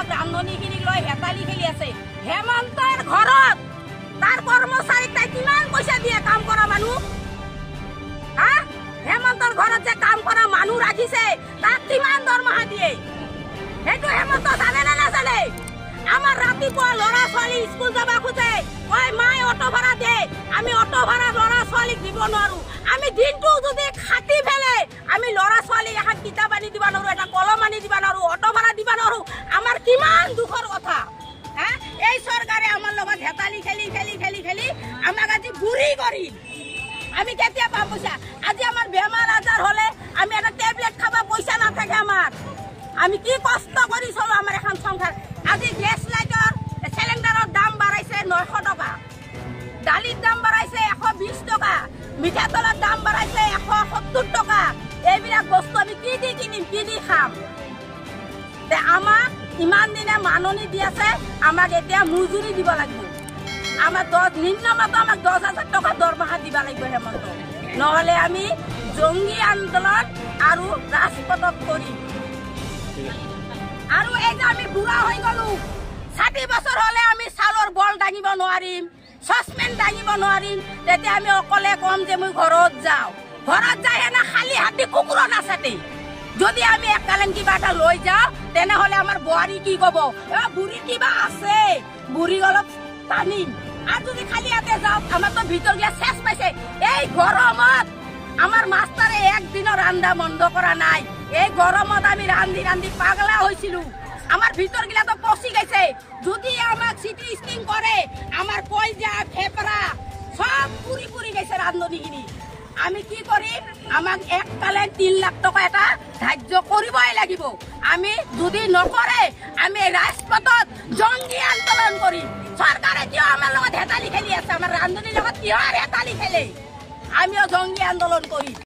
লগত ৰান্ধনীখিনিক লৈ হেতালি খেলি আছে। হেমন্তৰ ঘৰত তাৰ কৰ্মচাৰীক তাই কিমান পইচা দিয়ে কাম কৰা মানুহ? হেমন্তৰ ঘৰত যে কাম কৰা মানুহ ৰাখিছে তাক কিমান দৰমহা দিয়ে? সেইটো হেমন্ত জানে নে নাজানে? আমাৰ ৰাতিপুৱা ল'ৰা ছোৱালী স্কুল যাব খোজে, কয় মাই অটো ভাড়া দে। আমি অটো ভাড়া ল'ৰা ছোৱালীক দিব নোৱাৰো। আমি দিনটো যদি খাটি ফেলে আমি ল'ৰা ছোৱালী এখন কিতাপ আনি দিব নোৱাৰো, এটা কলম আনি দিব নোৱাৰো, অটো ভাড়া দিব নোৱাৰো। আমাৰ কিমান দুখৰ কথা। এই চৰকাৰে আমাৰ লগত হেতালি খেলি খেলি খেলি খেলি আমাক আজি বুঢ়ী কৰিল। আমি কেতিয়া পাম পইচা? আজি আমাৰ বেমাৰ আজাৰ হলে আমি এটা টেবলেট খাব পইচা নাথাকে আমাৰ। আমি কি কষ্ট কৰি চলো আমাৰ এখন সংসাৰ। আজি গেছ লাইটৰ চিলিণ্ডাৰৰ দাম বাঢ়াইছে 900 টকা, দালিৰ দাম বাঢ়াইছে 120 টকা, মিঠাতেলৰ দাম বাঢ়াইছে 170 টকা। এইবিলাক বস্তু আমি কি দি কিনিম, কি দি খাম? আমাক ইমান দিনে মাননি দি আছে, আমাক এতিয়া মজুৰি দিব লাগিব। আমাৰ নিম্নমাত্ৰ আমাক 10,000 টকা দৰমহা দিব লাগিব হেমন্ত, নহলে আমি জংগী আন্দোলন আৰু ৰাজপথত কৰিম। আৰু এই যে আমি বুঢ়া হৈ গলো, 60 বছৰ হলে আমি চাউলৰ বল দাঙিব নোৱাৰিম, চচপেন দাঙিব নোৱাৰিম। তেতিয়া আমি অকলে কম যে মই ঘৰত যাওঁ, ঘৰত যাই এনে খালী হাতে কুকুৰ নাচাতে। যদি আমি একালেন কিবা এটা লৈ যাওঁ তেনেহলে আমাৰ বোৱাৰী কি কব, বুঢ়ী কিবা আছে, বুঢ়ী অলপ টানিম। আর যদি খালি হাতে যাও আমারতো ভিতর গিয়া শেষ পাইছে। এই গরমত আমার মাস্টারে একদিনও রান্না বন্ধ করা নাই। এই গরমত আমি রান্ধি রান্ধি পাগলা হয়েছিল। আমার ভিতর গিলা তো পচি গেছে। যদি আমার সিটি স্কিং করে আমার কলজা ফেপড়া সব পুরি পুরি গেছে রান্ধনীখিনি। আমি কি করি, আমাক এককালে 3 লাখ টাকা এটা ধার্য করবই লাগিব। আমি যদি নকরে আমি রাজপথত জঙ্গী আন্দোলন করি। সরকারে কিয় আমার লগত হেতালি খেলি আছে, আমার রান্ধনীর লগত কিয় হেতালি খেলে? আমিও জঙ্গী আন্দোলন করি।